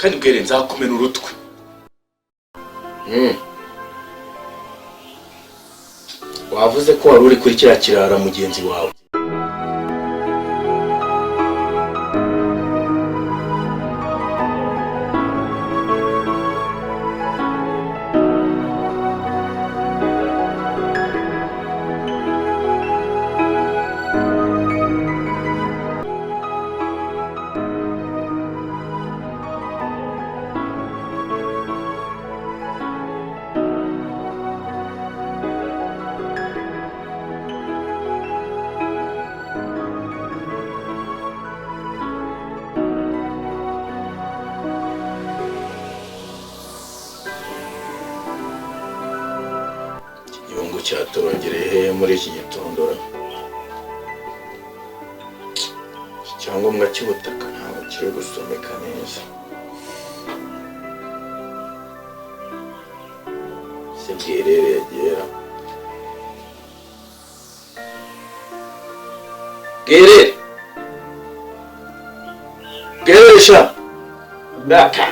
kandi bwere nzakumena urutwe. Wavuze ko wari uri kuri kiriya kirara mugenzi wawe. Igihungu cyaturongereye muri iki gitondora. Icyangombwa cy'ubutaka ntabwo kiri gusomeka neza. Se bwirere yagera. Bwirere! Bwirere sha! Baka!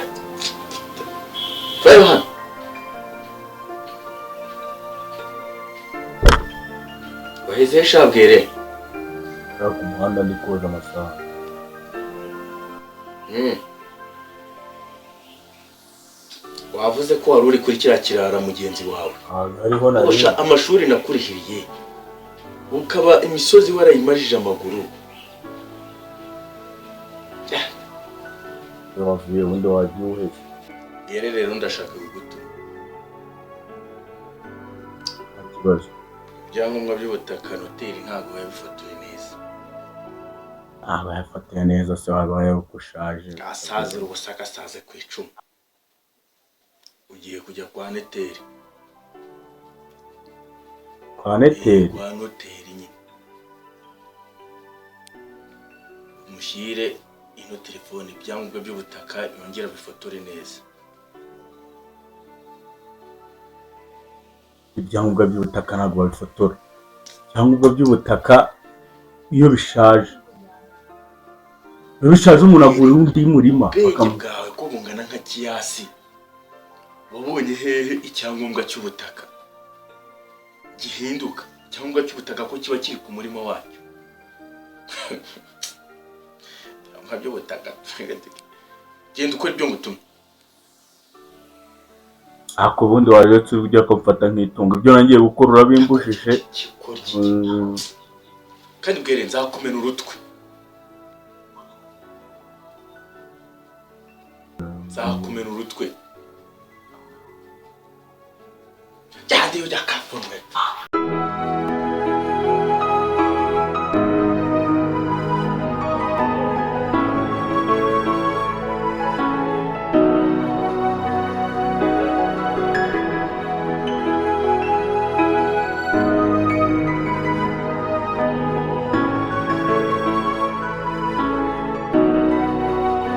Vayo hano! Waheze sha bwirere? Ku muhanda ndi koza amasaha. Wavuze ko wari uri kuri kiriya kirara mugenzi wawe. Hariho na amashuri nakurihiriye. Ukaba imisozi warayimajije amaguru. Wavuye undi wagiye uheze. Bwirere rero ndashaka kugutuma. Ikibazo. Ibyangombwa by'ubutaka noteri ntabwo yabifotoye neza. Yafotoye neza se wabaye gushaje. Asazira ubusaka asaze ku icumu. Ugiye kujya kwa noteri. Kwa noteri? Kwa noteri nyine. Mushyire ino telefone ibyangombwa by'ubutaka yongera bifotore neza. Ibyangombwa by'ubutaka ntabwo babifotora. Ibyangombwa by'ubutaka iyo bishaje. Iyo bishaje umuntu agura undi murima. Ubwenge bwawe ko bungana nka kiyasi. Wabonye hehe icyangombwa cy'ubutaka gihinduka? Icyangombwa cy'ubutaka ko kiba kiri ku murima wacyo. Icyangombwa by'ubutaka genda ukora ibyo ngutumye. Ako bundi waretse ujya kumfata nk'itungo. Ibyo nangiye gukora urabimbujije. Kandi bwere nzakumena urutwe. Nzakumena urutwe. Jadi udah kapan